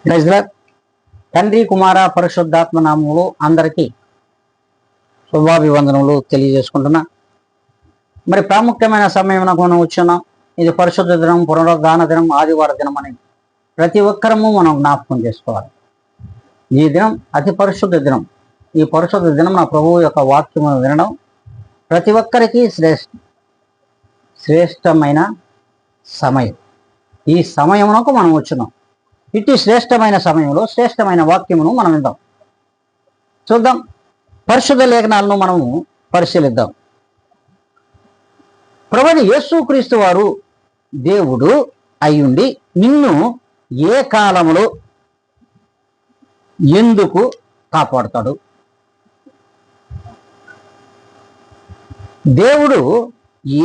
Praise lord. తండ్రి కుమార పరిశుద్ధాత్మ నామములు అందరికీ శుభాభివందనములు తెలియజేసుకుంటున్నా. మరి ప్రాముఖ్యమైన సమయం మనం వచ్చున్నాం. ఇది పరిశుద్ధ దినం, పునరుద్ధాన దినం, ఆదివార దినం అని ప్రతి ఒక్కరము మనం జ్ఞాపకం చేసుకోవాలి. ఈ దినం అతి పరిశుద్ధ దినం. ఈ పరిశుద్ధ దినం నా ప్రభువు యొక్క వాక్యము వినడం ప్రతి ఒక్కరికి శ్రేష్టమైన సమయం. ఈ సమయమునకు మనం వచ్చున్నాం. ఇటు శ్రేష్టమైన సమయంలో శ్రేష్టమైన వాక్యమును మనం విందాం, చూద్దాం. పరిశుద్ధ లేఖనాలను మనము పరిశీలిద్దాం. ప్రభువైన యేసుక్రీస్తు వారు దేవుడు అయ్యుండి నిన్ను ఏ కాలంలో ఎందుకు కాపాడుతాడు? దేవుడు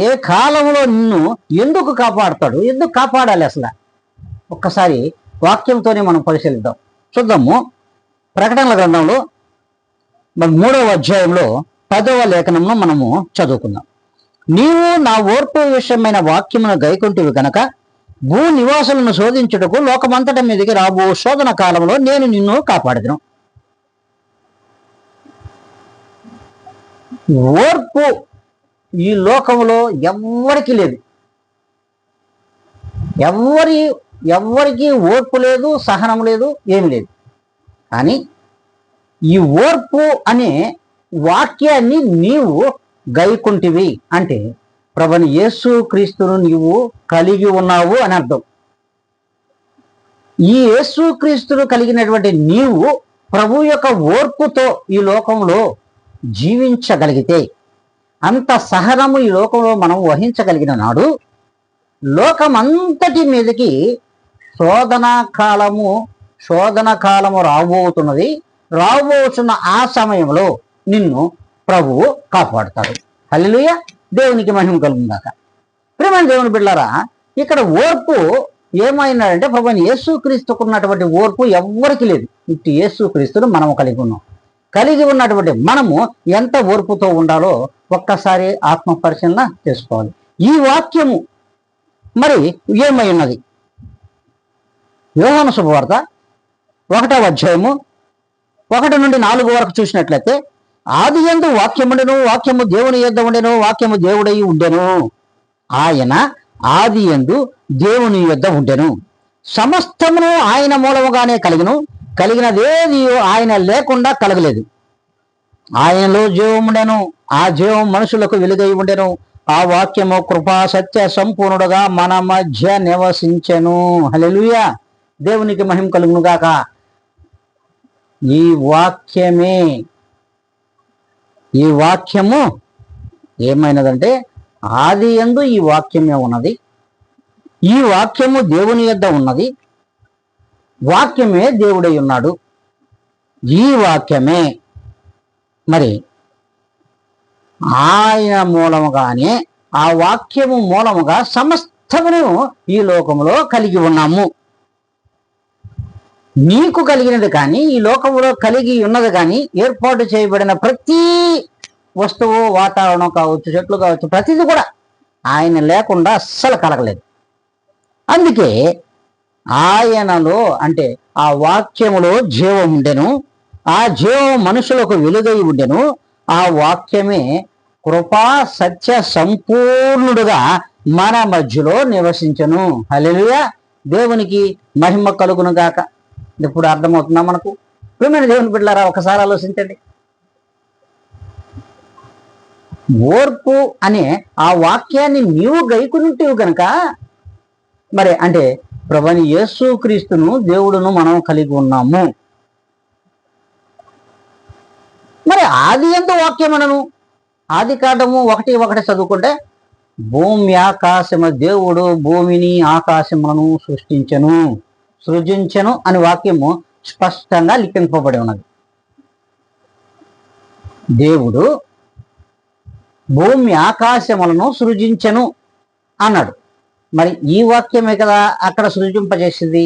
ఏ కాలంలో నిన్ను ఎందుకు కాపాడుతాడు? ఎందుకు కాపాడాలి అసలు? ఒక్కసారి వాక్యంతోనే మనం పరిశీలిద్దాం, చూద్దాము. ప్రకటనల గ్రంథంలో 3వ అధ్యాయంలో 10వ లేఖనంలో మనము చదువుకుందాం. నీవు నా ఓర్పు విషయమైన వాక్యమును గైకొంటివి గనక భూ నివాసులను శోధించుటకు లోకమంతట మీదకి రాబో శోధన కాలంలో నేను నిన్ను కాపాడదును. ఓర్పు ఈ లోకంలో ఎవ్వరికి లేదు. ఎవ్వరికి ఓర్పు లేదు, సహనం లేదు, ఏమి లేదు. కానీ ఈ ఓర్పు అనే వాక్యాన్ని నీవు గైకుంటివి అంటే ప్రభువైన యేసుక్రీస్తును నీవు కలిగి ఉన్నావు అని అర్థం. ఈ యేసుక్రీస్తును కలిగినటువంటి నీవు ప్రభు యొక్క ఓర్పుతో ఈ లోకంలో జీవించగలిగితే, అంత సహనము ఈ లోకంలో మనం వహించగలిగిన నాడు లోకమంతటి మీదకి శోధన కాలము రాబోతున్నది. రాబోతున్న ఆ సమయంలో నిన్ను ప్రభువు కాపాడుతాడు. హల్లెలూయా, దేవునికి మహిమ కలుగుగాక. ప్రియమైన దేవుని బిడ్డలారా, ఇక్కడ ఓర్పు ఏమైనాడంటే ప్రభువైన యేసుక్రీస్తుకున్నటువంటి ఓర్పు ఎవ్వరికి లేదు. ఇటు యేసుక్రీస్తును మనము కలిగి ఉన్నాం. కలిగి ఉన్నటువంటి మనము ఎంత ఓర్పుతో ఉండాలో ఒక్కసారి ఆత్మ పరిశీలన చేసుకోవాలి. ఈ వాక్యము మరి ఏమై ఉన్నది? యోహాను శుభవార్త 1వ అధ్యాయము 1 నుండి 4 వరకు చూసినట్లయితే, ఆదియందు వాక్యముండెను, వాక్యము దేవుని యొద్ద ఉండెను, వాక్యము దేవుడై ఉండెను. ఆయన ఆదియందు దేవుని యొద్ద ఉండెను. సమస్తమును ఆయన మూలముగానే కలిగినదేది ఆయన లేకుండా కలగలేదు. ఆయనలో జీవముండెను, ఆ జీవం మనుషులకు వెలుగై ఉండెను. ఆ వాక్యము కృపా సత్య సంపూర్ణుడుగా మన మధ్య నివసించెను. హల్లెలూయా, దేవునికి మహిమ కలుగును గాక. ఈ వాక్యము ఏమైనదంటే, ఆది యందు ఈ వాక్యమే ఉన్నది. ఈ వాక్యము దేవుని యొద్ద ఉన్నది. వాక్యమే దేవుడై ఉన్నాడు. ఈ వాక్యమే మరి ఆయన మూలముగానే, ఆ వాక్యము మూలముగా సమస్తమును ఈ లోకములో కలిగి ఉన్నాము. నీకు కలిగినది కానీ, ఈ లోకంలో కలిగి ఉన్నది కానీ, ఏర్పాటు చేయబడిన ప్రతి వస్తువు, వాతావరణం కావచ్చు, చెట్లు కావచ్చు, ప్రతిదీ కూడా ఆయన లేకుండా అస్సలు కలగలేదు. అందుకే ఆయనలో అంటే ఆ వాక్యములో జీవం ఉండెను, ఆ జీవం మనుషులకు వెలుగై ఉండెను. ఆ వాక్యమే కృపా సత్య సంపూర్ణుడుగా మన మధ్యలో నివసించెను. హల్లెలూయా, దేవునికి మహిమ కలుగును గాక. ఇప్పుడు అర్థమవుతుందా మనకు? ప్రియమైన దేవుని బిడ్డలారా, ఒకసారి ఆలోచించండి. ఓర్పు అనే ఆ వాక్యాన్ని నీవు గైకుంటివి కనుక మరి అంటే ప్రభువైన యేసుక్రీస్తును దేవుడును మనం కలిగి ఉన్నాము. మరి ఆది యందు వాక్యమనను, ఆది కాండము 1:1 చదువుకుంటే, భూమి ఆకాశము దేవుడు భూమిని ఆకాశములను సృజించెను అని వాక్యము స్పష్టంగా లిఖింపబడి ఉన్నది. దేవుడు భూమి ఆకాశములను సృజించెను అన్నాడు. మరి ఈ వాక్యమే కదా అక్కడ సృజింపజేసింది.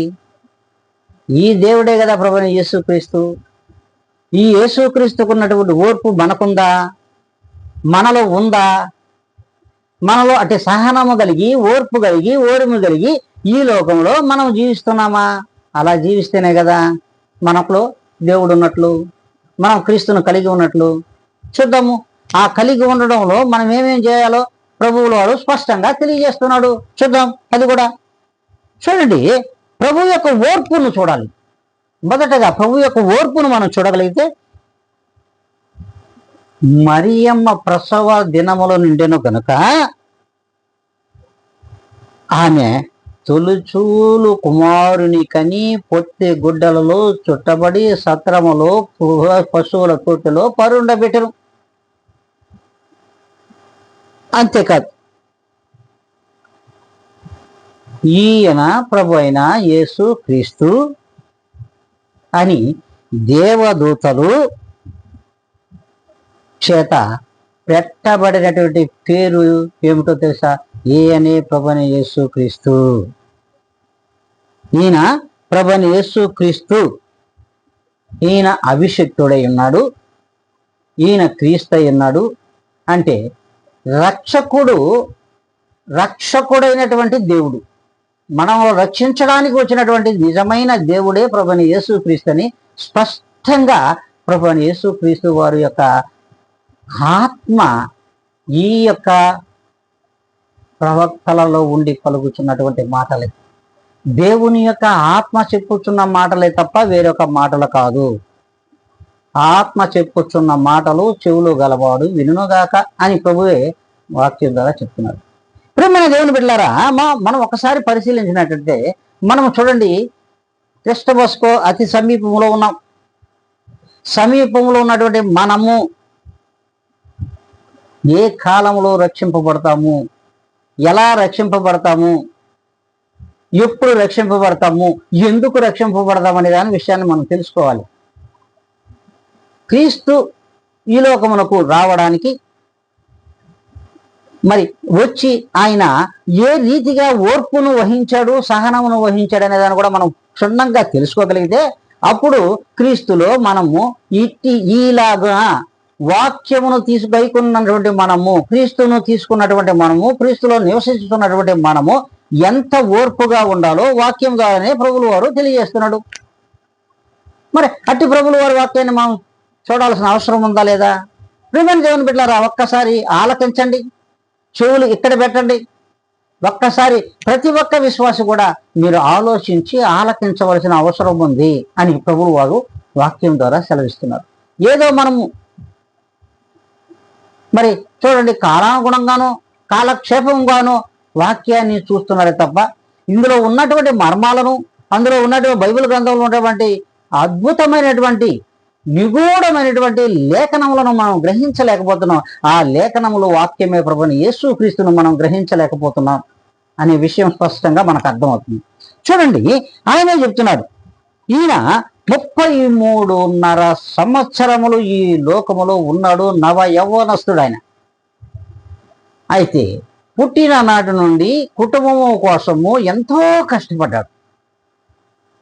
ఈ దేవుడే కదా ప్రభువైన యేసుక్రీస్తు. ఈ యేసుక్రీస్తుకున్నటువంటి ఓర్పు మనకుందా? మనలో ఉందా? మనలో అంటే సహనము కలిగి, ఓర్పు కలిగి, ఓర్ము కలిగి ఈ లోకంలో మనం జీవిస్తున్నామా? అలా జీవిస్తేనే కదా మనలో దేవుడు ఉన్నట్లు, మనం క్రీస్తును కలిగి ఉన్నట్లు. చూద్దాము, ఆ కలిగి ఉండడంలో మనం ఏమేం చేయాలో ప్రభువుల వాడు స్పష్టంగా తెలియజేస్తున్నాడు. చూద్దాం అది కూడా. చూడండి, ప్రభు యొక్క ఓర్పును చూడాలి. మొదటగా ప్రభు యొక్క ఓర్పును మనం చూడగలిగితే, మరియమ్మ ప్రసవ దినములో నిండెను కనుక ఆమె తొలుచూలు కుమారుని కని పొత్తి గుడ్డలలో చుట్టబడి సత్రములో పశువుల తోటలో పరుండబెట్టరు. అంతేకాదు, ఈయన ప్రభు అయిన యేసు క్రీస్తు అని దేవదూతలు చేత పెట్టబడినటువంటి పేరు ఏమిటో తెలుసా? ఈయనే ప్రభుని యేసు క్రీస్తు. ఈయన ప్రభుని యేసు క్రీస్తు. ఈయన అభిషిక్తుడై ఉన్నాడు, ఈయన క్రీస్తు అయి ఉన్నాడు. అంటే రక్షకుడైనటువంటి దేవుడు, మనం రక్షించడానికి వచ్చినటువంటి నిజమైన దేవుడే ప్రభుని యేసు క్రీస్తు అని స్పష్టంగా ప్రభుని యేసు క్రీస్తు వారి యొక్క ఆత్మ ఈ యొక్క ప్రవక్తలలో ఉండి పలుకుతున్నటువంటి మాటలే, దేవుని యొక్క ఆత్మ చెప్పుచున్న మాటలే తప్ప వేరొక మాటలు కాదు. ఆత్మ చెప్పుచున్న మాటలు చెవులు గలవాడు వినుగాక అని ప్రభువే వాక్యం ద్వారా చెప్తున్నారు. ప్రియమైన దేవుని బిడ్డలారా, మనం ఒకసారి పరిశీలించినట్లయితే మనం చూడండి, క్రిస్టమస్కో అతి సమీపంలో ఉన్నాం. సమీపంలో ఉన్నటువంటి మనము ఏ కాలంలో రక్షింపబడతాము, ఎలా రక్షింపబడతాము, ఎప్పుడు రక్షింపబడతాము, ఎందుకు రక్షింపబడతాము అనే దాని విషయాన్ని మనం తెలుసుకోవాలి. క్రీస్తు ఈ లోకమునకు రావడానికి మరి వచ్చి ఆయన ఏ రీతిగా ఓర్పును వహించాడు, సహనమును వహించాడు అనే దాన్ని కూడా మనం క్షుణ్ణంగా తెలుసుకోగలిగితే అప్పుడు క్రీస్తులో మనము ఈలాగా వాక్యమును గైకొన్నటువంటి మనము, క్రీస్తును తీసుకున్నటువంటి మనము, క్రీస్తులో నివసిస్తున్నటువంటి మనము ఎంత ఓర్పుగా ఉండాలో వాక్యం ద్వారానే ప్రభువుల వారు తెలియజేస్తున్నాడు. మరి అట్టి ప్రభువుల వారి వాక్యాన్ని మనం చూడాల్సిన అవసరం ఉందా లేదా? ప్రియమైన దేవుని బిడ్డలారా, ఒక్కసారి ఆలకించండి, చెవులు ఇక్కడ పెట్టండి. ఒక్కసారి ప్రతి ఒక్క విశ్వాసి కూడా మీరు ఆలోచించి ఆలకించవలసిన అవసరం ఉంది అని ప్రభువుల వారు వాక్యం ద్వారా సెలవిస్తున్నారు. ఏదో మనము మరి చూడండి, కాలానుగుణంగానో కాలక్షేపంగానో వాక్యాన్ని చూస్తున్నారే తప్ప ఇందులో ఉన్నటువంటి మర్మాలను, అందులో ఉన్నటువంటి బైబిల్ గ్రంథంలో ఉన్నటువంటి అద్భుతమైనటువంటి నిగూఢమైనటువంటి లేఖనములను మనం గ్రహించలేకపోతున్నాం. ఆ లేఖనములు వాక్యమే ప్రభుని యేసు క్రీస్తును మనం గ్రహించలేకపోతున్నాం అనే విషయం స్పష్టంగా మనకు అర్థమవుతుంది. చూడండి, ఆయనే చెప్తున్నాడు, ఈయన 33.5 సంవత్సరములు ఈ లోకములో ఉన్నాడు, నవ యవ్వనస్తుడు ఆయన. అయితే పుట్టిన నాటి నుండి కుటుంబము కోసము ఎంతో కష్టపడ్డాడు.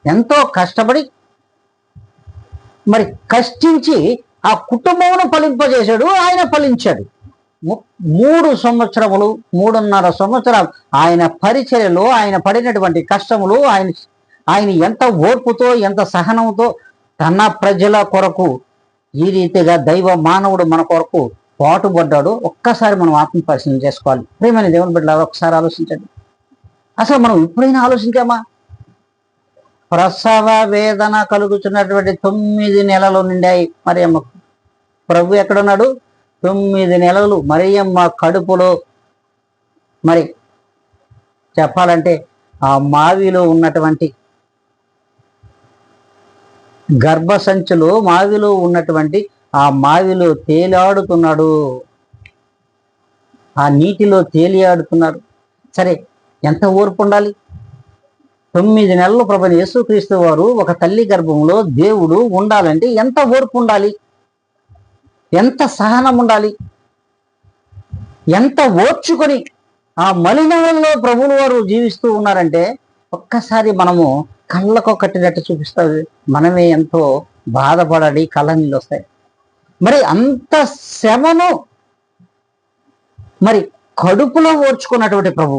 ఎంతో కష్టపడి మరి కష్టించి ఆ కుటుంబమును ఫలింపజేశాడు. ఆయన ఫలించాడు. 3 సంవత్సరములు, 3.5 సంవత్సరాలు ఆయన పరిచర్యలో ఆయన పడినటువంటి కష్టములు, ఆయన ఎంత ఓర్పుతో ఎంత సహనంతో తన ప్రజల కొరకు ఈ రీతిగా దైవ మానవుడు మన కొరకు పాటుపడ్డాడు. ఒక్కసారి మనం ఆత్మ పరిశీలన చేసుకోవాలి. ప్రియమైన దేవుని బిడ్డలారా, ఒకసారి ఆలోచించండి. అసలు మనం ఎప్పుడైనా ఆలోచించామా? ప్రసవ వేదన కలుగుతున్నటువంటి 9 నెలలు నిండాయి మరియమ్మకు. ప్రభు ఎక్కడున్నాడు? 9 నెలలు మరియమ్మ కడుపులో. మరి చెప్పాలంటే ఆ మావిలో ఉన్నటువంటి గర్భసంచులో మావిలో ఉన్నటువంటి ఆ మావిలో తేలియాడుతున్నాడు, ఆ నీటిలో తేలియాడుతున్నాడు. సరే, ఎంత ఓర్పు ఉండాలి? 9 నెలలు ప్రభుని యేసుక్రీస్తు వారు ఒక తల్లి గర్భంలో దేవుడు ఉండాలంటే ఎంత ఓర్పు ఉండాలి, ఎంత సహనం ఉండాలి, ఎంత ఓర్చుకొని ఆ మలినంలో ప్రభువుల వారు జీవిస్తూ ఉన్నారంటే ఒక్కసారి మనము కళ్ళకు కట్టినట్టు చూపిస్తుంది. మనమే ఎంతో బాధపడాలి, కళ్ళ నీళ్ళు వస్తాయి. మరి అంత శ్రమను మరి కడుపులో ఓర్చుకున్నటువంటి ప్రభు,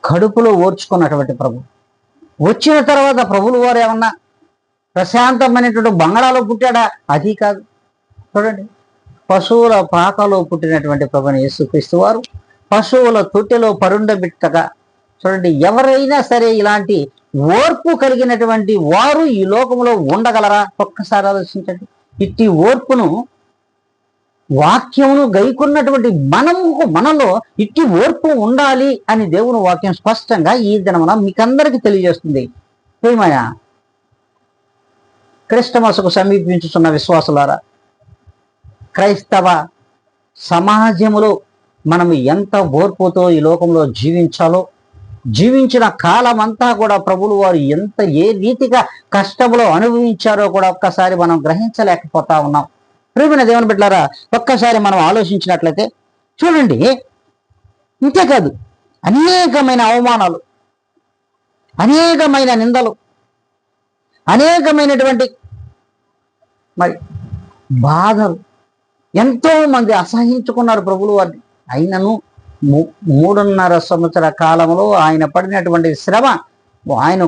కడుపులో ఓర్చుకున్నటువంటి ప్రభు వచ్చిన తర్వాత ప్రభువుల వారు ఏమన్నా ప్రశాంతమైనటువంటి బంగాళాలో పుట్టాడా? అది కాదు. చూడండి, పశువుల పాకలో పుట్టినటువంటి ప్రభుని యేసుక్రీస్తు వారు పశువుల తొట్టెలో పరుండబెట్టగా, చూడండి, ఎవరైనా సరే ఇలాంటి ఓర్పు కలిగినటువంటి వారు ఈ లోకంలో ఉండగలరా? ఒక్కసారి ఆలోచించండి. ఇట్టి ఓర్పును, వాక్యమును గైకున్నటువంటి మనలో ఇట్టి ఓర్పు ఉండాలి అని దేవుని వాక్యం స్పష్టంగా ఈ దినమున మీకందరికీ తెలియజేస్తుంది. ప్రియమైన క్రిస్టమస్కు సమీపించుతున్న విశ్వాసులారా, క్రైస్తవ సమాజములో మనం ఎంత ఓర్పుతో ఈ లోకంలో జీవించాలో, జీవించిన కాలం అంతా కూడా ప్రభువులు వారు ఏ రీతిగా కష్టంలో అనుభవించారో కూడా ఒక్కసారి మనం గ్రహించలేకపోతా ఉన్నాం. ప్రియమైన దేవుని బిడ్డలారా, ఒక్కసారి మనం ఆలోచించినట్లయితే చూడండి, ఇంతేకాదు, అనేకమైన అవమానాలు, అనేకమైన నిందలు, అనేకమైనటువంటి మరి బాధలు ఎంతో మంది అసహించుకున్నారు ప్రభువులు వారిని. అయినను 3.5 సంవత్సర కాలంలో ఆయన పడినటువంటి శ్రమ, ఆయన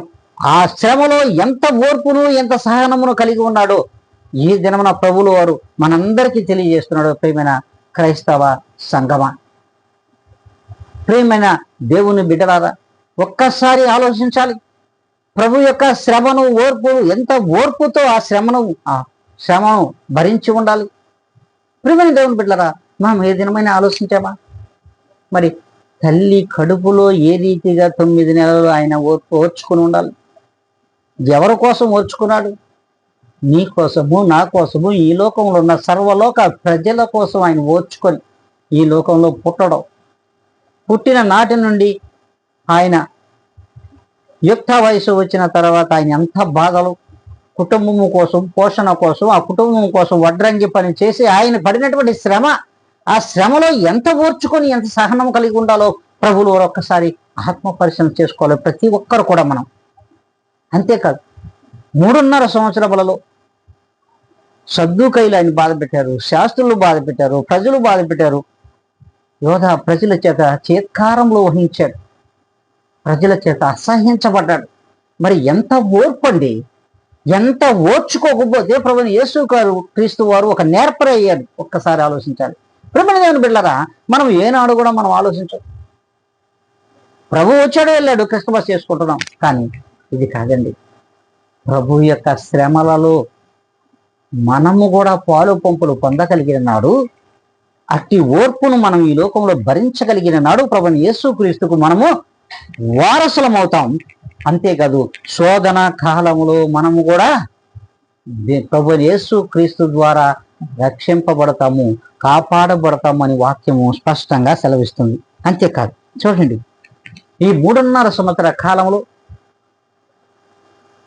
ఆ శ్రమలో ఎంత ఓర్పును ఎంత సహనమును కలిగి ఉన్నాడో ఈ దినమున ప్రభువులు వారు మనందరికీ తెలియజేస్తున్నాడు. ప్రియమైన క్రైస్తవ సంగమా, ప్రియమైన దేవుని బిడ్డలారా, ఒక్కసారి ఆలోచించాలి. ప్రభు యొక్క శ్రమను, ఓర్పు, ఎంత ఓర్పుతో ఆ శ్రమను భరించి ఉండాలి. ప్రియమైన దేవుని బిడ్డలారా, మనం ఏ దినమైనా ఆలోచించామా? మరి తల్లి కడుపులో ఏ రీతిగా 9 నెలలు ఆయన ఓర్చుకుని ఉండాలి. ఎవరి కోసం ఓర్చుకున్నాడు? నీ కోసము, నా కోసము, ఈ లోకంలో ఉన్న సర్వలోక ప్రజల కోసం ఆయన ఓర్చుకొని ఈ లోకంలో పుట్టడం, పుట్టిన నాటి నుండి ఆయన యుక్త వయసు వచ్చిన తర్వాత ఆయన ఎంత బాధలు, కుటుంబము కోసం, పోషణ కోసం, ఆ కుటుంబం కోసం వడ్రంగి పని చేసి ఆయన పడినటువంటి శ్రమ, ఆ శ్రమలో ఎంత ఓర్చుకొని ఎంత సహనం కలిగి ఉండాలో ప్రభువులు ఒక్కసారి ఆత్మ పరిశీలన చేసుకోవాలి ప్రతి ఒక్కరు కూడా మనం. అంతేకాదు, 3.5 సంవత్సరాలలో సద్దూకైలు ఆయన బాధ పెట్టారు, శాస్త్రులు బాధ పెట్టారు, ప్రజలు బాధ పెట్టారు. యోధ ప్రజల చేత చేత్కారంలో వహించాడు, ప్రజల చేత అసహ్యించబడ్డాడు. మరి ఎంత ఓర్పండి! ఎంత ఓర్చుకోకపోతే ప్రభుని యేసు క్రీస్తు వారు ఒక నేర్పరి అయ్యారు. ఒక్కసారి ఆలోచించాలి. ప్రభుని దేవుని బిడ్డలారా, మనం ఏనాడు కూడా మనం ఆలోచించాం. ప్రభు వచ్చాడు, వెళ్ళాడు, క్రిస్మస్ చేసుకుంటున్నాం. కానీ ఇది కాదండి. ప్రభు యొక్క శ్రమలలో మనము కూడా పాలు పంపులు పొందగలిగిన నాడు, అట్టి ఓర్పును మనం ఈ లోకంలో భరించగలిగిన నాడు ప్రభుని యేసుక్రీస్తుకు మనము వారసులం అవుతాం. అంతేకాదు, శోధన కాలములో మనము కూడా ప్రభుని యేసుక్రీస్తు ద్వారా రక్షింపబడతాము, కాపాడబడతాము అని వాక్యము స్పష్టంగా సెలవిస్తుంది. అంతేకాదు, చూడండి, ఈ 3.5 సంవత్సర కాలంలో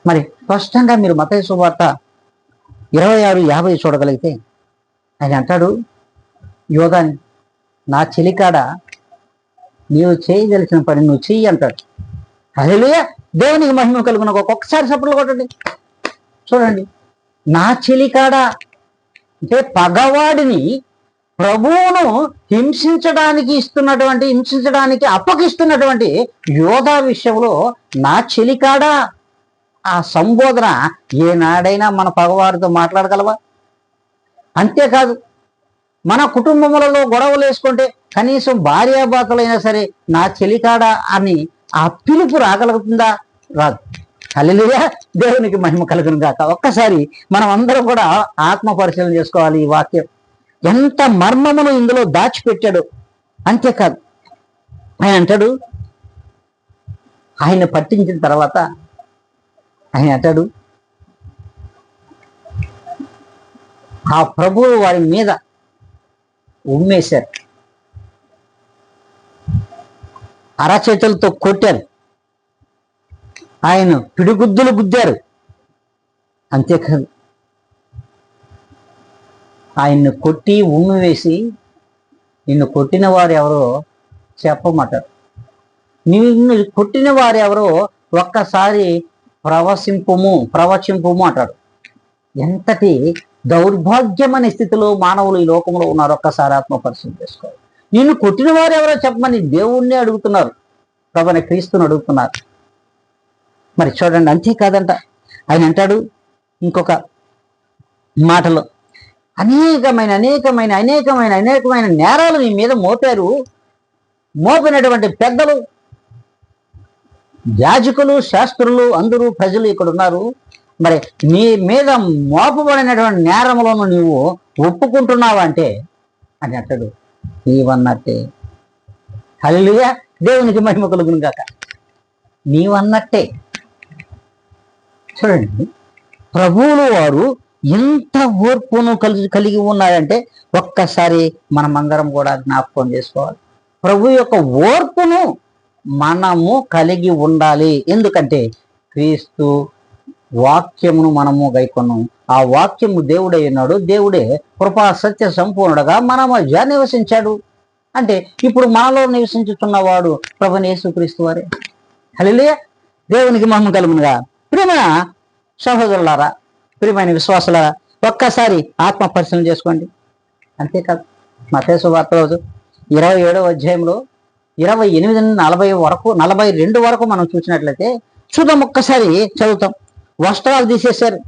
మరి స్పష్టంగా మీరు మత్తయి సువార్త 26:50 చూడగలిగితే ఆయన అంటాడు, యోధాని, నా చెలికాడ నీవు చేయగలిసిన పని నువ్వు చెయ్యి అంటాడు. హల్లెలూయా, దేవునికి మహిమ కలుగున. ఒక్కొక్కసారి చప్పట్లు కొట్టండి. చూడండి, నా చెలికాడ అంటే పగవాడిని ప్రభువును హింసించడానికి అప్పగిస్తున్నటువంటి యోధా విషయంలో నా చెలికాడా, ఆ సంబోధన ఏనాడైనా మన పగవారితో మాట్లాడగలవా? అంతేకాదు, మన కుటుంబములలో గొడవలు వేసుకుంటే కనీసం భార్యాభర్తలైనా సరే నా చెలికాడా అని ఆ పిలుపు రాగలుగుతుందా? రాదు. హల్లెలూయా, దేవునికి మహిమ కలుగును గాక. ఒక్కసారి మనం అందరం కూడా ఆత్మ పరిశీలన చేసుకోవాలి. ఈ వాక్యం ఎంత మర్మమును ఇందులో దాచిపెట్టాడు. అంతేకాదు, ఆయన అంటాడు, ఆయన పట్టించిన తర్వాత ఆయన అంటాడు, ఆ ప్రభువు వారి మీద ఉమ్మేశారు, అరచేతులతో కొట్టారు, ఆయన పిడిగుద్దులు గుద్దారు. అంతేకాదు, ఆయన్ని కొట్టి ఉమ్మి వేసి నిన్ను కొట్టిన వారు ఎవరో చెప్పమంటారు, నిన్ను కొట్టిన వారు ఎవరో ఒక్కసారి ప్రవచింపుము అంటాడు. ఎంతటి దౌర్భాగ్యమనే స్థితిలో మానవులు ఈ లోకంలో ఉన్నారు. ఒక్కసారి ఆత్మ పరిశీలన చేసుకోవాలి. నిన్ను కొట్టిన వారు ఎవరో చెప్పమని దేవుణ్ణి అడుగుతున్నారు, ప్రభుని క్రీస్తుని అడుగుతున్నారు. మరి చూడండి, అంతేకాదంట, ఆయన అంటాడు ఇంకొక మాటలో, అనేకమైన అనేకమైన అనేకమైన అనేకమైన నేరాలు నీ మీద మోపారు. మోపినటువంటి పెద్దలు, యాజకులు, శాస్త్రులు, అందరూ ప్రజలు ఇక్కడ ఉన్నారు. మరి నీ మీద మోపబడినటువంటి నేరములను నీవు ఒప్పుకుంటున్నావా అంటే అని అంటాడు, నీవన్నట్టే. హల్లెలూయా, దేవునికి మహిమ కలుగును గాక. నీవన్నట్టే. చూడండి, ప్రభువులు వారు ఎంత ఓర్పును కలిగి ఉన్నారంటే ఒక్కసారి మనమందరం కూడా జ్ఞాపకం చేసుకోవాలి. ప్రభు యొక్క ఓర్పును మనము కలిగి ఉండాలి. ఎందుకంటే క్రీస్తు వాక్యమును మనము గైకొన్నాము. ఆ వాక్యము దేవుడై ఉన్నాడు. దేవుడే కృపా సత్య సంపూర్ణుడుగా మన మధ్య నివసించాడు. అంటే ఇప్పుడు మనలో నివసించుతున్నవాడు ప్రభువైన యేసుక్రీస్తు వారే. హల్లెలూయా, దేవునికి మహిమ కలుగునుగా. ప్రియమైన సహోదరులారా, ప్రియమైన విశ్వాసులారా, ఒక్కసారి ఆత్మ పరిశీలన చేసుకోండి. అంతేకాదు, మత్తయి సువార్త రోజు 27వ అధ్యాయంలో 28-40 వరకు మనం చూసినట్లయితే చూద్దాం. ఒక్కసారి చదువుతాం. వస్త్రాలు తీసేశారు,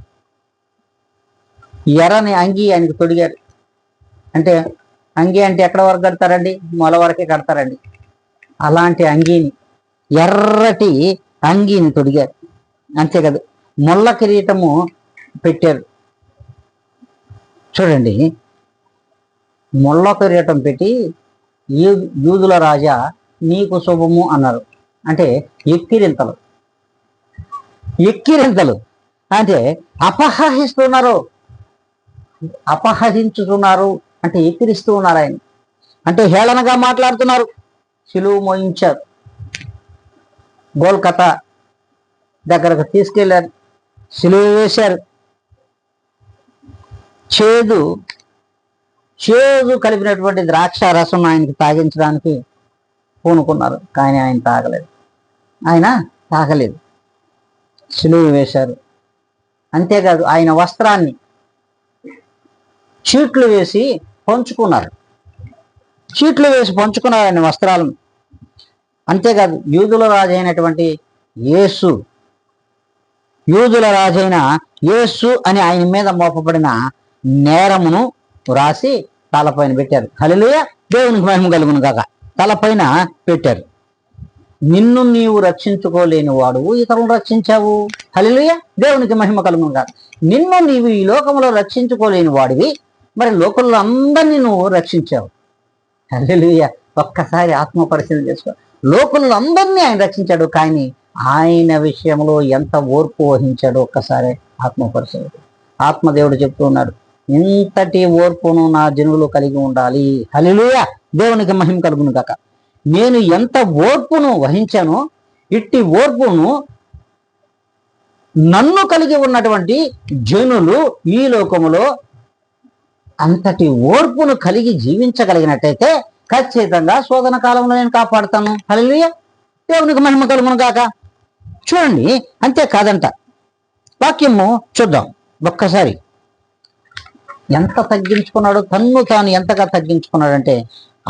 ఎర్రని అంగి ఆయనకు తొడిగారు. అంటే అంగి అంటే ఎక్కడ వరకు కడతారండి? మొల వరకే కడతారండి. అలాంటి అంగీని, ఎర్రటి అంగీని తొడిగారు. అంతేకాదు, ముళ్ళ కిరీటము పెట్టారు. చూడండి, ముళ్ళ కిరీటం పెట్టి యూదుల రాజా నీకు శుభము అన్నారు. అంటే ఎక్కిరింతలు అంటే అపహరించుతున్నారు, అంటే ఎక్కిరిస్తూ ఉన్నారు ఆయన. అంటే హేళనగా మాట్లాడుతున్నారు. సిలువ మోయించారు, గోల్కతా దగ్గరకు తీసుకెళ్లారు, సిలువ వేశారు. చేదు కలిపినటువంటి ద్రాక్ష రసం ఆయనకి తాగించడానికి పూనుకున్నారు. కానీ ఆయన తాగలేదు. సిలువ వేశారు. అంతేకాదు, ఆయన వస్త్రాన్ని చీట్లు వేసి పంచుకున్నారు ఆయన వస్త్రాలను. అంతేకాదు, యూదుల రాజైన యేసు అని ఆయన మీద మోపబడిన నేరమును రాసి తలపైన పెట్టారు. హల్లెలూయా, దేవునికి మహిమ కలుగును గాక. తలపైన పెట్టారు. నిన్ను నీవు రక్షించుకోలేని వాడు ఇతరులను రక్షించావు. హల్లెలూయా, దేవునికి మహిమ కలుగును గాక. నిన్ను నీవు ఈ లోకంలో రక్షించుకోలేని వాడివి, మరి లోకంలో అందరినీ నువ్వు రక్షించావు. హల్లెలూయా, ఒక్కసారి ఆత్మ పరిశీలన చేసుకో. లోకంలో అందరినీ ఆయన రక్షించాడు, కానీ ఆయన విషయంలో ఎంత ఓర్పు వహించాడో ఒక్కసారి ఆత్మ పరిశీలన. ఆత్మదేవుడు చెప్తూ ఉన్నాడు, ఇంతటి ఓర్పును నా జనులు కలిగి ఉండాలి. హల్లెలూయా, దేవునికి మహిమ కలుగును గాక. నేను ఎంత ఓర్పును వహించానో, ఇట్టి ఓర్పును నన్ను కలిగి ఉన్నటువంటి జనులు ఈ లోకములో అంతటి ఓర్పును కలిగి జీవించగలిగినట్టయితే ఖచ్చితంగా శోధన కాలంలో నేను కాపాడుతాను. హల్లెలూయా, దేవునికి మహిమ కలుగును గాక. చూడండి, అంతేకాదంట, వాక్యము చూద్దాం ఒక్కసారి. ఎంత తగ్గించుకున్నాడో, తన్ను తాను ఎంతగా తగ్గించుకున్నాడంటే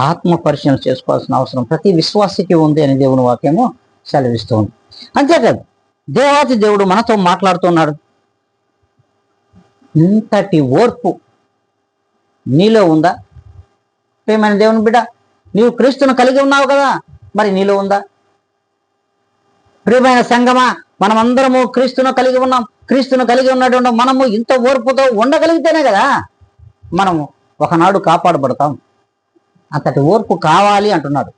ఆత్మ పరిశీలన చేసుకోవాల్సిన అవసరం ప్రతి విశ్వాసికి ఉంది అని దేవుని వాక్యము సెలవిస్తూ ఉంది. అంతేకాదు, దేవాతి దేవుడు మనతో మాట్లాడుతున్నాడు. ఇంతటి ఓర్పు నీలో ఉందా? ప్రియమైన దేవుని బిడ్డ, నీవు క్రీస్తును కలిగి ఉన్నావు కదా, మరి నీలో ఉందా? ప్రియమైన సంగమా, మనమందరము క్రీస్తును కలిగి ఉన్నాం. క్రీస్తును కలిగి ఉన్నటువంటి మనము ఇంత ఓర్పుతో ఉండగలిగితేనే కదా మనము ఒకనాడు కాపాడబడతాం. అంతటి ఓర్పు కావాలి అంటున్నాడు.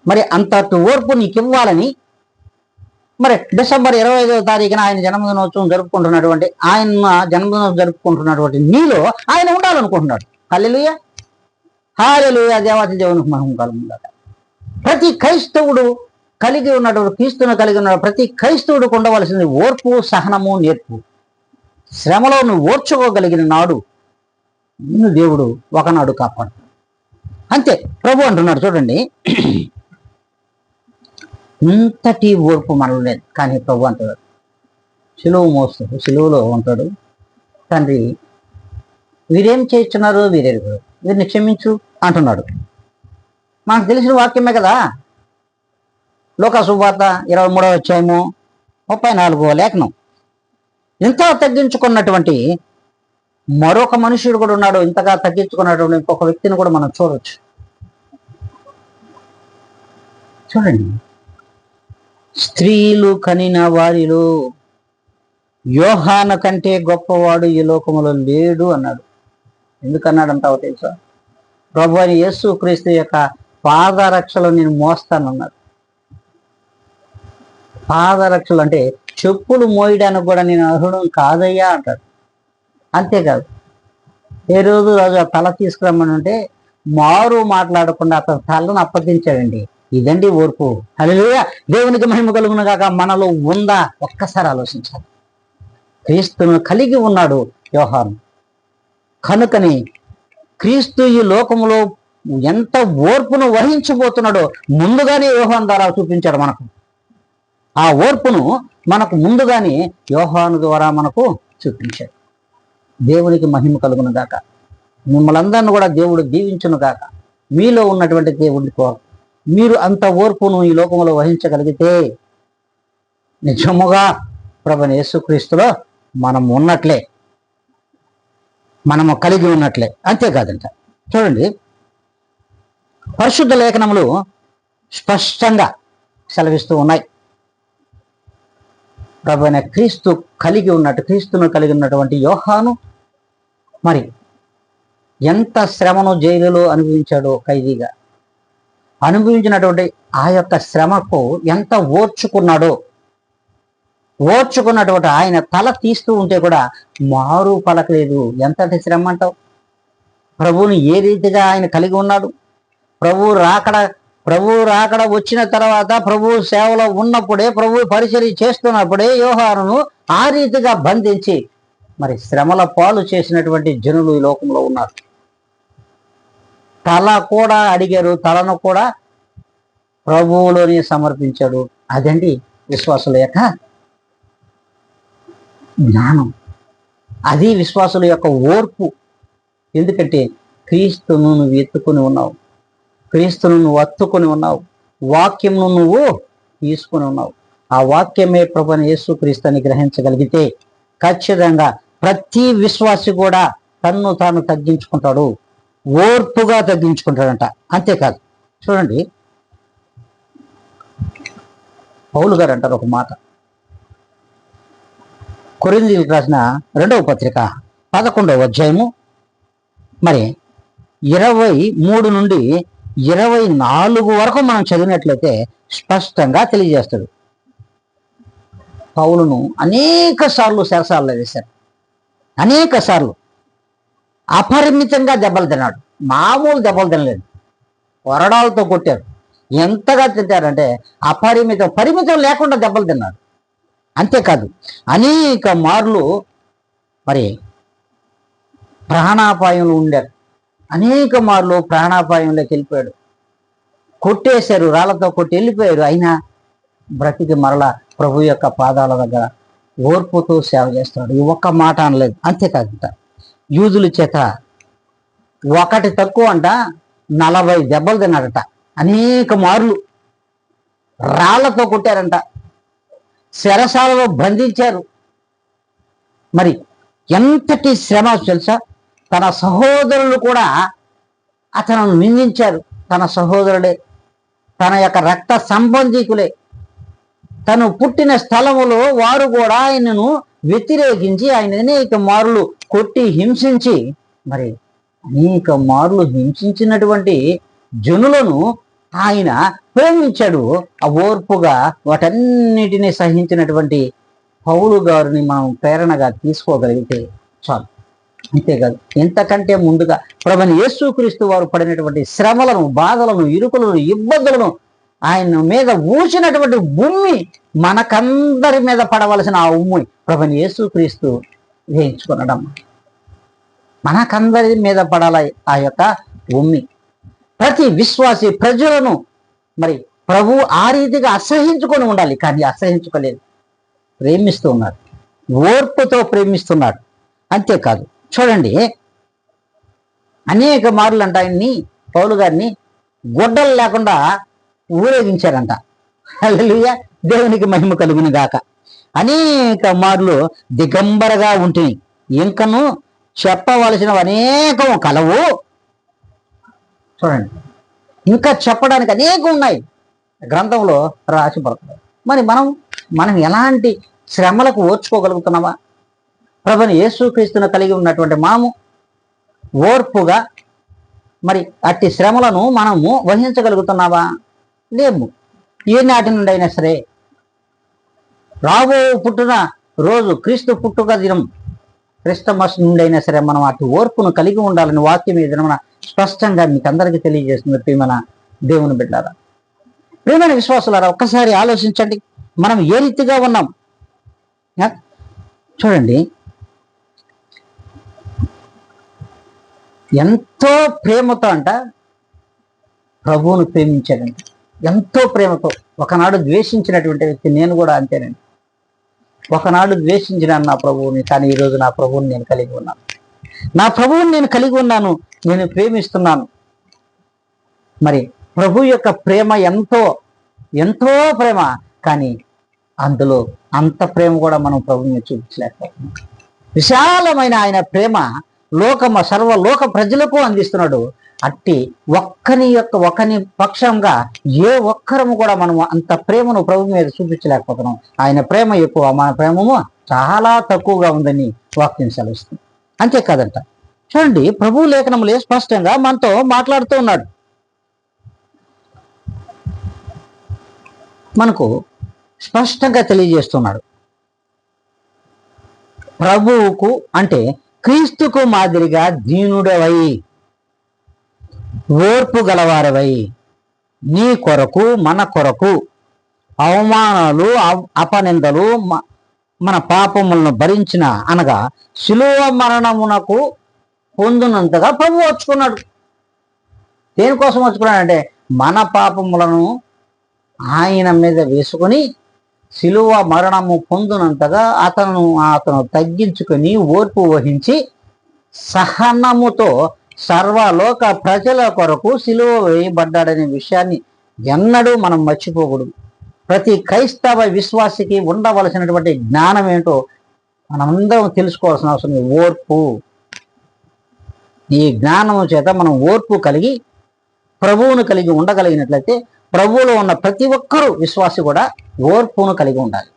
మరి అంతటి ఓర్పు నీకు ఇవ్వాలని మరి డిసెంబర్ 25వ తారీఖున ఆయన జన్మదినోత్సవం జరుపుకుంటున్నటువంటి నీలో ఆయన ఉండాలనుకుంటున్నాడు. హల్లెలూయా, హల్లెలూయా, దేవాతి దేవునికి మహిమ కలుగును గాక. ప్రతి క్రైస్తవుడు కలిగి ఉన్నటువంటి, క్రీస్తును కలిగి ఉన్న ప్రతి క్రైస్తవుడికి ఉండవలసింది ఓర్పు, సహనము, నేర్పు. శ్రమలో నువ్వు ఓర్చుకోగలిగిన నాడు నిన్ను దేవుడు ఒకనాడు కాపాడు. అంతే ప్రభు అంటున్నాడు. చూడండి, ఇంతటి ఓర్పు మనలో లేదు, కానీ ప్రభు అంటున్నాడు, సిలువ మోస్తాడు, సిలువలో ఉంటాడు. తండ్రి, వీరేం చేస్తున్నారు, వీరెరుగురు, వీరిని క్షమించు అంటున్నాడు. మనకు తెలిసిన వాక్యమే కదా. లోకా సువార్త 23వ అధ్యాయము 34వ లేఖనం. ఇంత తగ్గించుకున్నటువంటి మరొక మనుషుడు కూడా ఉన్నాడు. ఇంతగా తగ్గించుకున్నటువంటి ఇంకొక వ్యక్తిని కూడా మనం చూడవచ్చు. చూడండి, స్త్రీలు కనిన వారిలో యోహాను కంటే గొప్పవాడు ఈ లోకములో లేడు అన్నాడు. ఎందుకన్నాడంటావో తెలుసా? ప్రభు అని యేసు క్రీస్తు యొక్క పాదరక్షలు నేను మోస్తానన్నాడు. పాదరక్షలు అంటే చెప్పులు మోయడానికి కూడా నేను అర్హుడు కాదయ్యా అంటాడు. అంతేకాదు, ఏ రోజు ఆ తల తీసుకురమ్మని అంటే మారు మాట్లాడకుండా అతను తలను అప్పగించాడండి. ఇదండి ఓర్పు. హల్లెలూయా, దేవునికి మహిమ కలుగును గాక. మనలో ఉందా? ఒక్కసారి ఆలోచించాలి. క్రీస్తును కలిగి ఉన్నాడు యోహాను. కనుకని క్రీస్తు ఈ లోకములో ఎంత ఓర్పును వహించబోతున్నాడో ముందుగానే యోహాను ద్వారా చూపించాడు మనకు. ఆ ఓర్పును మనకు ముందుగానే యోహాను ద్వారా మనకు చూపించాడు. దేవునికి మహిమ కలుగును గాక. మిమ్మల్ని అందరిని కూడా దేవుడు దీవించును గాక. మీలో ఉన్నటువంటి దేవుడి కోరు మీరు అంత ఓర్పును ఈ లోకంలో వహించగలిగితే నిజముగా ప్రభువైన యేసుక్రీస్తులో మనం ఉన్నట్లే, మనము కలిగి ఉన్నట్లే. అంతేకాదంట, చూడండి, పరిశుద్ధ లేఖనములు స్పష్టంగా సెలవిస్తూ ఉన్నాయి. ప్రభువైన క్రీస్తు కలిగి ఉన్నట్టు, క్రీస్తును కలిగి ఉన్నటువంటి యోహాను మరి ఎంత శ్రమను జైలులో అనుభవించాడో, ఖైదీగా అనుభవించినటువంటి ఆ యొక్క శ్రమకు ఎంత ఓర్చుకున్నటువంటి ఆయన తల తీస్తూ ఉంటే కూడా మారు పలకలేదు. ఎంతటి శ్రమ అంటావు? ప్రభువుని ఏ రీతిగా ఆయన కలిగి ఉన్నాడు. ప్రభువు రాకడ వచ్చిన తర్వాత ప్రభువు సేవలో ఉన్నప్పుడే, ప్రభువు పరిచర్య చేస్తున్నప్పుడే యోహానును ఆ రీతిగా బంధించి మరి శ్రమల పాలు చేసినటువంటి జనులు ఈ లోకంలో ఉన్నారు. తల కూడా అడిగారు, తలను కూడా ప్రభువులోని సమర్పించాడు. అదండి విశ్వాసుల యొక్క జ్ఞానం, అది విశ్వాసుల యొక్క ఓర్పు. ఎందుకంటే క్రీస్తును నువ్వు ఎత్తుకొని ఉన్నావు, క్రీస్తును నువ్వు అత్తుకొని ఉన్నావు, వాక్యంను నువ్వు తీసుకొని ఉన్నావు. ఆ వాక్యమే ప్రభువైన యేసుక్రీస్తుని గ్రహించగలిగితే ఖచ్చితంగా ప్రతి విశ్వాసి కూడా తన్ను తాను తగ్గించుకుంటాడు, ఓర్పుగా తగ్గించుకుంటాడంట. అంతేకాదు, చూడండి, పౌలు గారు అంటారు ఒక మాట, కొరింథీయులకు రాసిన 2వ పత్రిక 11వ అధ్యాయము మరి 23 నుండి 24 వరకు మనం చదివినట్లయితే స్పష్టంగా తెలియజేస్తాడు. పౌలును అనేక సార్లు చెరసాలలో వేశారు, అనేక సార్లు అపరిమితంగా దెబ్బలు తిన్నాడు. మామూలు దెబ్బలు తినలేదు, కొరడాలతో కొట్టారు. ఎంతగా తింటారంటే పరిమితం లేకుండా దెబ్బలు తిన్నాడు. అంతేకాదు, అనేక మార్లు మరి ప్రాణాపాయంలో ఉండారు, అనేక మార్లు ప్రాణాపాయంలోకి వెళ్ళిపోయాడు. కొట్టేశారు, రాళ్లతో కొట్టి వెళ్ళిపోయారు. అయినా బ్రతికి మరలా ప్రభు యొక్క పాదాల దగ్గర ఓర్పుతో సేవ చేస్తున్నాడు. ఈ ఒక్క మాట అనలేదు. అంతేకాదంట, యూదుల చేత ఒకటి తక్కువ అంట 40 దెబ్బలు తిన్నాడట. అనేక మార్లు రాళ్లతో కొట్టారంట, చెరసాలలో బంధించారు. మరి ఎంతటి శ్రమ తెలుసా? తన సహోదరులు కూడా అతను నిందించారు. తన సహోదరుడే, తన యొక్క రక్త సంబంధికులే, తను పుట్టిన స్థలములో వారు కూడా ఆయనను వ్యతిరేకించి ఆయన అనేక మార్లు కొట్టి హింసించి, మరి అనేక మార్లు హింసించినటువంటి జనులను ఆయన ప్రేమించాడు. ఆ ఓర్పుగా వాటన్నిటినీ సహించినటువంటి పౌలు గారిని మనం ప్రేరణగా తీసుకోగలిగితే చాలు. అంతేకాదు, ఎంతకంటే ముందుగా ప్రభువైన యేసుక్రీస్తు వారు పడినటువంటి శ్రమలను, బాధలను, ఇరుకులను, ఇబ్బందులను ఆయన మీద ఊసినటువంటి భూమి మనకందరి మీద పడవలసిన ఆ ఉమ్మి ప్రభువైన యేసుక్రీస్తు వేయించుకునడం, మనకందరి మీద పడాల ఆ యొక్క ఉమ్మి. ప్రతి విశ్వాసి ప్రజలను మరి ప్రభు ఆ రీతిగా అసహించుకొని ఉండాలి, కానీ అసహించుకోలేదు, ప్రేమిస్తూ ఉన్నాడు, ఓర్పుతో ప్రేమిస్తున్నాడు. అంతేకాదు, చూడండి, అనేక మార్లు అంట ఆయన్ని, పౌలు గారిని గొడ్డలు లేకుండా ఊరేగించారంట. హల్లెలూయా, దేవునికి మహిమ కలుగును గాక. అనేక మార్లు దిగంబరగా ఉంటుంది, ఇంకను చెప్పవలసినవి అనేకం కలవు. చూడండి, ఇంకా చెప్పడానికి అనేకం ఉన్నాయి గ్రంథంలో రాసిపడుతుంది. మరి మనం ఎలాంటి శ్రమలకు ఓర్చుకోగలుగుతున్నామా? ప్రభుని యేసుక్రీస్తును కలిగి ఉన్నటువంటి మనము ఓర్పుగా మరి అట్టి శ్రమలను మనము వహించగలుగుతున్నావా? లేము. ఏ నాటి నుండి అయినా సరే రాబో పుట్టిన రోజు క్రీస్తు పుట్టుక దినం క్రిస్టమస్ నుండి అయినా సరే మనం అటు ఓర్పును కలిగి ఉండాలని వాక్యం ఈ దినమున స్పష్టంగా మీకు అందరికీ తెలియజేస్తుంది. ప్రియమైన దేవుని బిడ్డారా, ప్రియమైన విశ్వాసులారా, ఒక్కసారి ఆలోచించండి, మనం ఏ రీతిగా ఉన్నాం. చూడండి, ఎంతో ప్రేమతో అంట ప్రభువును ప్రేమించాడంట, ఎంతో ప్రేమతో. ఒకనాడు ద్వేషించినటువంటి వ్యక్తి నేను కూడా అంతేనండి. ఒకనాడు ద్వేషించినాను నా ప్రభువుని, కానీ ఈరోజు నా ప్రభువుని నేను కలిగి ఉన్నాను. నా ప్రభువుని నేను కలిగి ఉన్నాను, నేను ప్రేమిస్తున్నాను. మరి ప్రభు యొక్క ప్రేమ ఎంతో ఎంతో ప్రేమ, కానీ అందులో అంత ప్రేమ కూడా మనం ప్రభువుని చూపించలేకపోతున్నాం. విశాలమైన ఆయన ప్రేమ సర్వలోక ప్రజలకు అందిస్తున్నాడు. అట్టి ఒకని పక్షంగా ఏ ఒక్కరము కూడా మనము అంత ప్రేమను ప్రభు మీద చూపించలేకపోతున్నాం. ఆయన ప్రేమ ఎక్కువ, మన ప్రేమము చాలా తక్కువగా ఉందని వాక్యం సెలవిస్తుంది. అంతేకాదంట, చూడండి, ప్రభు లేఖనములే స్పష్టంగా మనతో మాట్లాడుతూ ఉన్నాడు. మనకు స్పష్టంగా తెలియజేస్తున్నాడు. ప్రభువుకు అంటే క్రీస్తుకు మాదిరిగా దీనుడవై ఓర్పు గలవారవై నీ కొరకు మన కొరకు అవమానాలు అపనిందలు మన పాపములను భరించిన అనగా శిలువ మరణమునకు పొందినంతగా ప్రభు వచ్చుకున్నాడు. దేనికోసం వచ్చుకున్నాడంటే మన పాపములను ఆయన మీద వేసుకొని శిలువ మరణము పొందినంతగా అతను తగ్గించుకొని ఓర్పు వహించి సహనముతో సర్వలోక ప్రజల కొరకు శిలువ వేయబడ్డాడనే విషయాన్ని ఎన్నడూ మనం మర్చిపోకూడదు. ప్రతి క్రైస్తవ విశ్వాసికి ఉండవలసినటువంటి జ్ఞానం ఏంటో మనమందరం తెలుసుకోవాల్సిన అవసరం. ఓర్పు. ఈ జ్ఞానము చేత మనం ఓర్పు కలిగి ప్రభువును కలిగి ఉండగలిగినట్లయితే ప్రభువులో ఉన్న ప్రతి ఒక్కరూ విశ్వాసి కూడా ఓర్పును కలిగి ఉండాలి.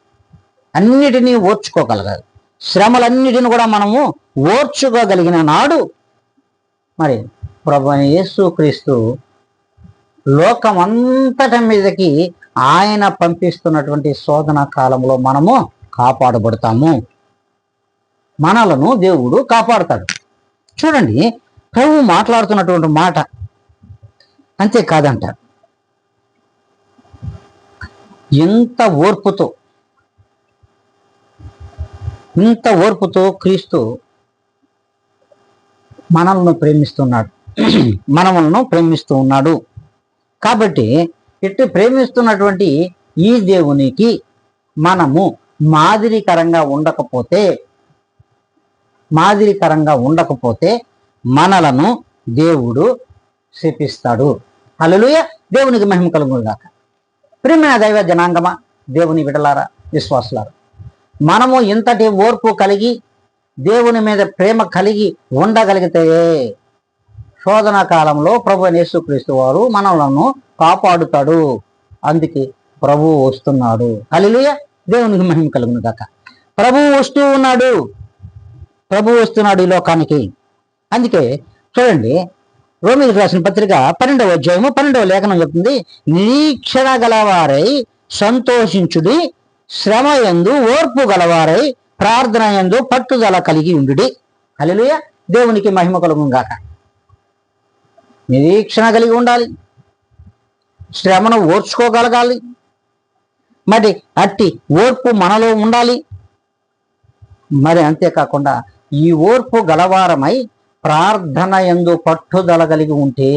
అన్నిటినీ ఓర్చుకోగలగాలి. శ్రమలన్నిటిని కూడా మనము ఓర్చుకోగలిగిన నాడు మరి ప్రభువైన యేసుక్రీస్తు లోకమంతటి మీదకి ఆయన పంపిస్తున్నటువంటి శోధన కాలంలో మనము కాపాడబడతాము. మనలను దేవుడు కాపాడుతాడు. చూడండి, ప్రభు మాట్లాడుతున్నటువంటి మాట అంతేకాదంట, ఇంత ఓర్పుతో క్రీస్తు మనల్ని ప్రేమిస్తూ ఉన్నాడు. కాబట్టి ఇటు ప్రేమిస్తున్నటువంటి ఈ దేవునికి మనము మాదిరికరంగా ఉండకపోతే మనలను దేవుడు శపిస్తాడు. హల్లెలూయా, దేవునికి మహిమ కలుగును గాక. ప్రియమైన దైవ జనాంగమా, దేవుని బిడ్డలారా, విశ్వాసులారా, మనము ఇంతటి ఓర్పు కలిగి దేవుని మీద ప్రేమ కలిగి ఉండగలిగితే శోధన కాలంలో ప్రభు యేసుక్రీస్తు వారు మనలను కాపాడుతాడు. అందుకే ప్రభువు వస్తున్నాడు. హల్లెలూయా, దేవునికి మహిమ కలుగును గాక. ప్రభువు వస్తున్నాడు ఈ లోకానికి. అందుకే చూడండి, రోమీయులకు రాసిన పత్రిక 12వ అధ్యాయము 12వ లేఖనం చెప్తుంది, నిరీక్షణ గలవారై సంతోషించుడి, శ్రమ యందు ఓర్పు గలవారై ప్రార్థన యందు పట్టుదల కలిగి ఉండుడి. హల్లెలూయా, దేవునికి మహిమ కలుగును గాక. నిరీక్షణ కలిగి ఉండాలి, శ్రమను ఓర్చుకోగలగాలి. మరి అట్టి ఓర్పు మనలో ఉండాలి. మరి అంతేకాకుండా ఈ ఓర్పు గలవారమై ప్రార్థన యందు పట్టుదల కలిగి ఉంటే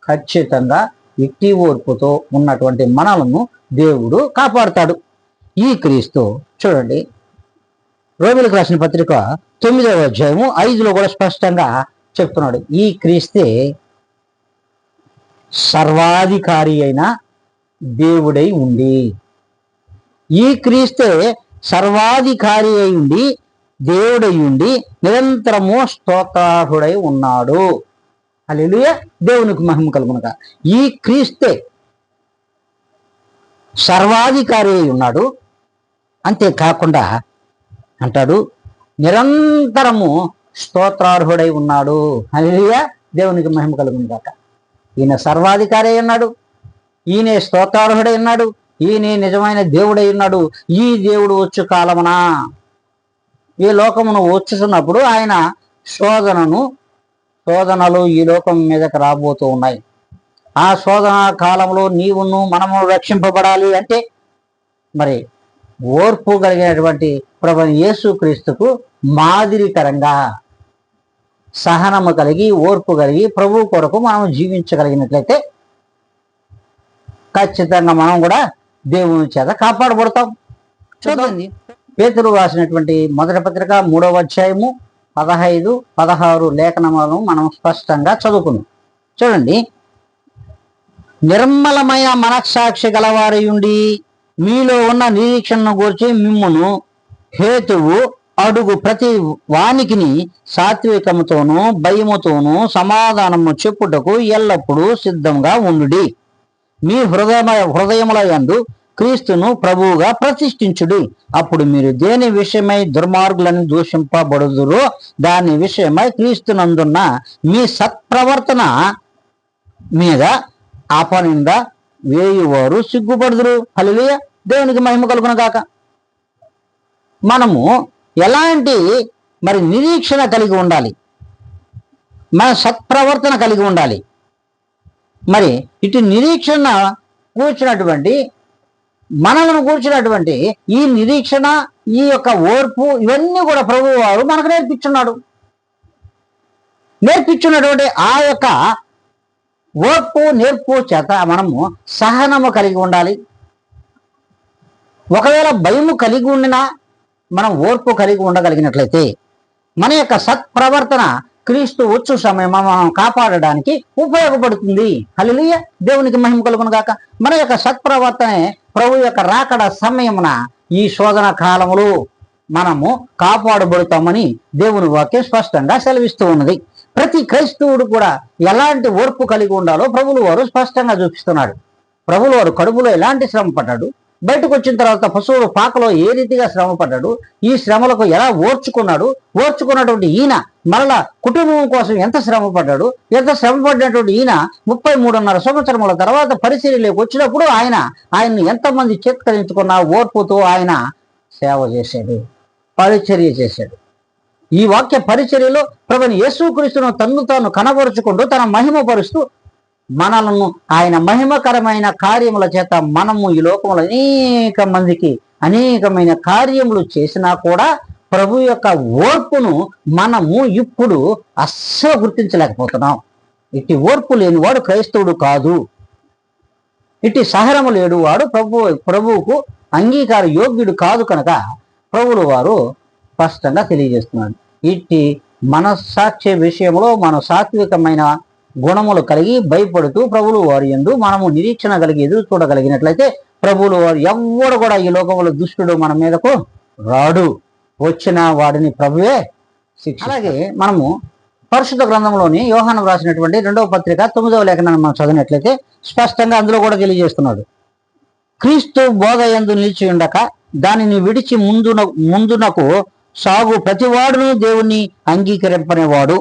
ఖచ్చితంగా ఇట్టి ఓర్పుతో ఉన్నటువంటి మనలను దేవుడు కాపాడుతాడు. ఈ క్రీస్తు చూడండి, రోమీయులకు రాసిన పత్రిక 9వ అధ్యాయము 5లో కూడా స్పష్టంగా చెప్తున్నాడు. ఈ క్రీస్తే సర్వాధికారి అయిన దేవుడై ఉండి ఈ క్రీస్తే సర్వాధికారి అయ్యుండి దేవుడయ్యుండి నిరంతరము స్తోత్రార్హుడై ఉన్నాడు. హల్లెలూయా, దేవునికి మహిమ కలుగునుగా. ఈ క్రీస్తే సర్వాధికారి అయి ఉన్నాడు. అంతేకాకుండా అంటాడు నిరంతరము స్తోత్రార్హుడై ఉన్నాడు. హల్లెలూయా, దేవునికి మహిమ కలుగునుగాక. ఈయన సర్వాధికారి అయి ఉన్నాడు, ఈయనే స్తోత్రార్హుడై ఉన్నాడు, ఈయనే నిజమైన దేవుడై ఉన్నాడు. ఈ దేవుడు వచ్చు కాలమున, ఈ లోకమును వచ్చుతున్నప్పుడు ఆయన శోధనలు ఈ లోకం మీదకి రాబోతూ ఉన్నాయి. ఆ శోధన కాలంలో నీవును మనము రక్షింపబడాలి అంటే మరి ఓర్పు కలిగినటువంటి ప్రభువైన యేసుక్రీస్తుకు మాదిరికరంగా సహనము కలిగి ఓర్పు కలిగి ప్రభు కొరకు మనం జీవించగలిగినట్లయితే ఖచ్చితంగా మనం కూడా దేవుని చేత కాపాడబడతాం. చూడండి, పేతురు రాసినటువంటి మొదటి పత్రిక 3వ అధ్యాయము 15, 16 లేఖనములను మనం స్పష్టంగా చదువుకున్నాం. చూడండి, నిర్మలమైన మనస్సాక్షి గలవారయుండి మీలో ఉన్న నిరీక్షణను గూర్చి మిమ్మును హేతువు అడుగు ప్రతి వానికిని సాత్వికముతోనూ భయముతోనూ సమాధానము చెప్పుటకు ఎల్లప్పుడూ సిద్ధంగా ఉండుడి. మీ హృదయముల యందు క్రీస్తును ప్రభువుగా ప్రతిష్ఠించుడి. అప్పుడు మీరు దేని విషయమై దుర్మార్గులను దూషింపబడుదురో దాని విషయమై క్రీస్తునందున్న మీ సత్ప్రవర్తన మీద అపనింద వేయువారు సిగ్గుపడుదురు. హల్లెలూయా, దేవునికి మహిమ కలుగునుగాక. మనము ఎలాంటి మరి నిరీక్షణ కలిగి ఉండాలి, మన సత్ప్రవర్తన కలిగి ఉండాలి. మరి ఇటు నిరీక్షణ కూర్చున్నటువంటి మనలను కూర్చున్నటువంటి ఈ నిరీక్షణ, ఈ యొక్క ఓర్పు, ఇవన్నీ కూడా ప్రభువు వారు మనకు నేర్పించున్నటువంటి ఆ యొక్క ఓర్పు నేర్పు చేత మనము సహనము కలిగి ఉండాలి. ఒకవేళ భయము కలిగి ఉండినా మనం ఓర్పు కలిగి ఉండగలిగినట్లయితే మన యొక్క సత్ప్రవర్తన క్రీస్తు వచ్చు సమయం మనం కాపాడడానికి ఉపయోగపడుతుంది. హల్లెలూయా, దేవునికి మహిమ కలుగునుగాక. మన యొక్క సత్ప్రవర్తనే ప్రభు యొక్క రాకడ సమయమున ఈ శోధన కాలములో మనము కాపాడబడతామని దేవుని వాక్యం స్పష్టంగా సెలవిస్తూ ఉన్నది. ప్రతి క్రైస్తవుడు కూడా ఎలాంటి ఓర్పు కలిగి ఉండాలో ప్రభువులు వారు స్పష్టంగా చూపిస్తున్నాడు. ప్రభువులు వారు కడుపులో ఎలాంటి శ్రమ పడ్డాడు, బయటకు వచ్చిన తర్వాత పశువులు పాకలో ఏ రీతిగా శ్రమ పడ్డాడు, ఈ శ్రమలకు ఎలా ఓర్చుకున్నటువంటి ఈయన మరలా కుటుంబం కోసం ఎంత శ్రమ పడ్డాడు, ఎంత శ్రమ పడినటువంటి ఈయన 33.5 సంవత్సరముల తర్వాత పరిచర్యలోకి వచ్చినప్పుడు ఆయన్ని ఎంతమంది చేత్కరించుకున్న ఓర్పుతో ఆయన సేవ చేశాడు, పరిచర్య చేశాడు. ఈ వాక్య పరిచర్యలో ప్రభువైన యేసుక్రీస్తును తన్ను తాను కనబరుచుకుంటూ తన మహిమపరుస్తూ మనలను ఆయన మహిమకరమైన కార్యముల చేత మనము ఈ లోకంలో అనేక మందికి అనేకమైన కార్యములు చేసినా కూడా ప్రభు యొక్క ఓర్పును మనము ఇప్పుడు అస్సలు గుర్తించలేకపోతున్నాం. ఇట్టి ఓర్పు లేనివాడు క్రైస్తవుడు కాదు, ఇట్టి సహనము లేడు వాడు ప్రభువుకు అంగీకార యోగ్యుడు కాదు. కనుక ప్రభువులు వారు స్పష్టంగా తెలియజేస్తున్నాడు. ఇట్టి మనస్సాక్షి విషయంలో మన సాత్వికమైన గుణములు కలిగి భయపడుతూ ప్రభువులు వారి యందు మనము నిరీక్షణ కలిగి ఎదురు చూడగలిగినట్లయితే ప్రభువులు వారు ఎవ్వడు కూడా ఈ లోకంలో దుష్టుడు మన మీదకు రాడు, వచ్చిన వాడిని ప్రభువే శిక్ష. అలాగే మనము పరిశుద్ధ గ్రంథంలోని యోహాను రాసినటువంటి 2వ పత్రిక 9వ లేఖనాన్ని మనం చదివినట్లయితే స్పష్టంగా అందులో కూడా తెలియజేస్తున్నాడు. క్రీస్తు బోధ యందు నిలిచి ఉండక దానిని విడిచి ముందునకు సాగు ప్రతివాడును దేవుణ్ణి అంగీకరింపనేవాడు.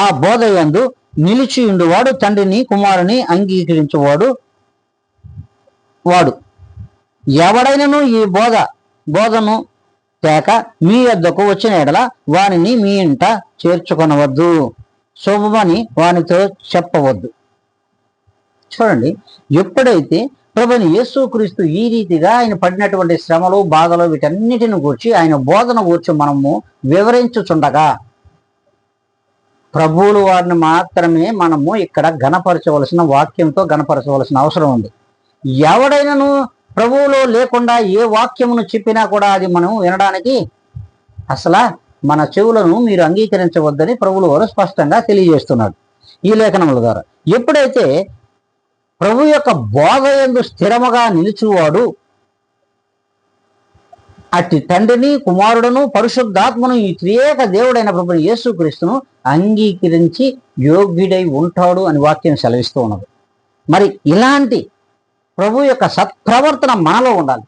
ఆ బోధ యందు నిలిచి ఉండువాడు తండ్రిని కుమారుని అంగీకరించేవాడు వాడు. ఎవడైనను ఈ బోధను తేక మీ వద్దకు వచ్చిన ఎడల వానిని మీ ఇంట చేర్చుకొనవద్దు, శుభమని వానితో చెప్పవద్దు. చూడండి, ఎప్పుడైతే ప్రభువైన యేసుక్రీస్తు ఈ రీతిగా ఆయన పడినటువంటి శ్రమలు బాధలు వీటన్నిటిని గూర్చి ఆయన బోధన గూర్చి మనము వివరించుచుండగా ప్రభువులు వారిని మాత్రమే మనము ఇక్కడ గణపరచవలసిన వాక్యంతో గణపరచవలసిన అవసరం ఉంది. ఎవడైనాను ప్రభువులో లేకుండా ఏ వాక్యమును చెప్పినా కూడా అది మనం వినడానికి అసలు మన చెవులను మీరు అంగీకరించవద్దని ప్రభువులు వారు స్పష్టంగా తెలియజేస్తున్నాడు ఈ లేఖనముల ద్వారా. ఎప్పుడైతే ప్రభు యొక్క బోధ యందు స్థిరముగా నిలిచేవాడు అట్టి తండ్రిని, కుమారుడును, పరిశుద్ధాత్మను, ఈ త్రియేక దేవుడైన ప్రభు యేసుక్రీస్తును అంగీకరించి యోగ్యుడై ఉంటాడు అని వాక్యం సెలవిస్తూ ఉన్నది. మరి ఇలాంటి ప్రభు యొక్క సత్ప్రవర్తన మనలో ఉండాలి.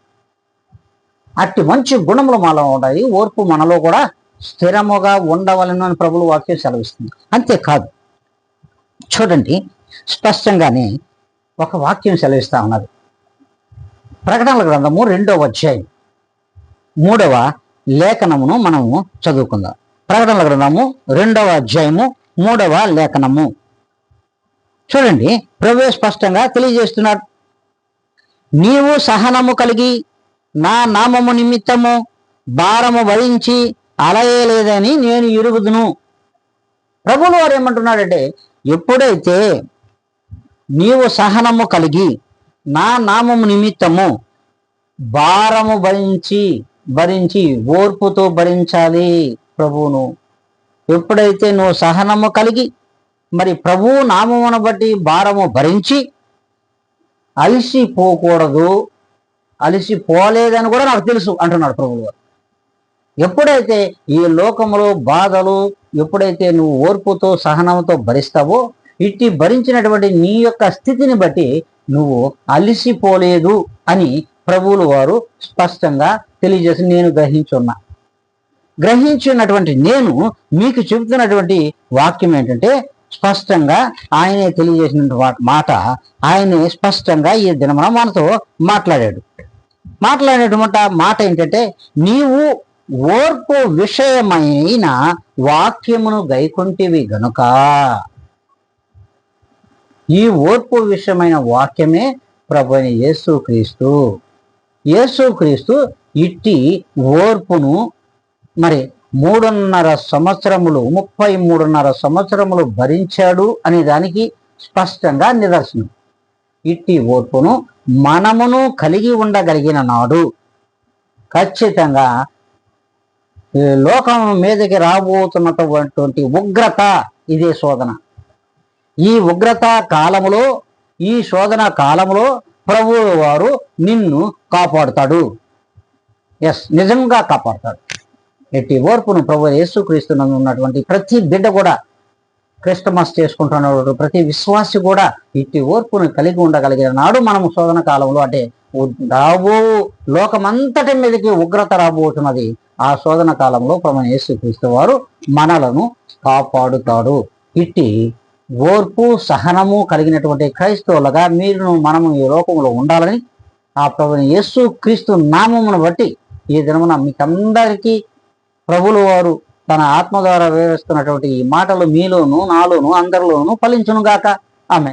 అట్టి మంచి గుణములు మనలో ఉండాలి. ఓర్పు మనలో కూడా స్థిరముగా ఉండవలను అని ప్రభువు వాక్యం సెలవిస్తుంది. అంతేకాదు, చూడండి, స్పష్టంగానే ఒక వాక్యం సెలవిస్తా ఉన్నది. ప్రకటనల గ్రంథము 2వ అధ్యాయం 3వ లేఖనమును మనము చదువుకుందాం. ప్రకటనల గ్రంథము 2వ అధ్యాయము 3వ లేఖనము. చూడండి, ప్రభువే స్పష్టంగా తెలియజేస్తున్నాడు. నీవు సహనము కలిగి నా నామము నిమిత్తము భారము భరించి అలయలేదని నేను ఎరుగుదును. ప్రభువులు వారు ఏమంటున్నాడంటే, ఎప్పుడైతే నీవు సహనము కలిగి నా నామము నిమిత్తము భారము భరించి ఓర్పుతో భరించాలి ప్రభువును. ఎప్పుడైతే నువ్వు సహనము కలిగి మరి ప్రభువు నామమును బట్టి భారము భరించి అలసిపోకూడదు, అలసిపోలేదని కూడా నాకు తెలుసు అంటున్నాడు ప్రభువు గారు. ఎప్పుడైతే ఈ లోకములో బాధలు ఎప్పుడైతే నువ్వు ఓర్పుతో సహనంతో భరిస్తావో, ఇట్టి భరించినటువంటి నీ యొక్క స్థితిని బట్టి నువ్వు అలసిపోలేదు అని ప్రభువులు వారు స్పష్టంగా తెలియజేసి నేను గ్రహించున్నటువంటి నేను మీకు చెబుతున్నటువంటి వాక్యం ఏంటంటే, స్పష్టంగా ఆయనే తెలియజేసిన మాట, ఆయనే స్పష్టంగా ఈ దినమున మనతో మాట్లాడేటువంటి మాట ఏంటంటే, నీవు ఓర్పు విషయమైన వాక్యమును గైకొంటివి గనుక. ఈ ఓర్పు విషయమైన వాక్యమే ప్రభువైన యేసుక్రీస్తు ఇట్టి ఓర్పును మరి 3.5 సంవత్సరములు 33.5 సంవత్సరములు భరించాడు అనే దానికి స్పష్టంగా నిదర్శనం. ఇట్టి ఓర్పును మనమును కలిగి ఉండగలిగిన నాడు ఖచ్చితంగా లోకం మీదకి రాబోతున్నటువంటి ఉగ్రత, ఇదే శోధన. ఈ ఉగ్రత కాలములో, ఈ శోధన కాలములో ప్రభువు వారు నిన్ను కాపాడుతాడు. నిజంగా కాపాడుతాడు. ఎట్టి ఓర్పును ప్రభు యేసుక్రీస్తునందు ఉన్నటువంటి ప్రతి బిడ్డ కూడా, క్రిస్టమస్ చేసుకుంటున్న ప్రతి విశ్వాసి కూడా ఇట్టి ఓర్పును కలిగి ఉండగలిగిన నాడు మనము శోధన కాలంలో, అంటే రాబో లోకమంతటి మీదకి ఉగ్రత రాబోతున్నది, ఆ శోధన కాలంలో ప్రభు యేసుక్రీస్తు వారు మనలను కాపాడుతాడు. ఇట్టి ఓర్పు సహనము కలిగినటువంటి క్రైస్తవులుగా మనము ఈ లోకంలో ఉండాలని ఆ ప్రభుని యేసుక్రీస్తు నామమును బట్టి ఈ దినమున మీకందరికీ ప్రభువుల వారు తన ఆత్మ ద్వారా వివరిస్తున్నటువంటి ఈ మాటలు మీలోను నాలోను అందరిలోనూ ఫలించును గాక. ఆమె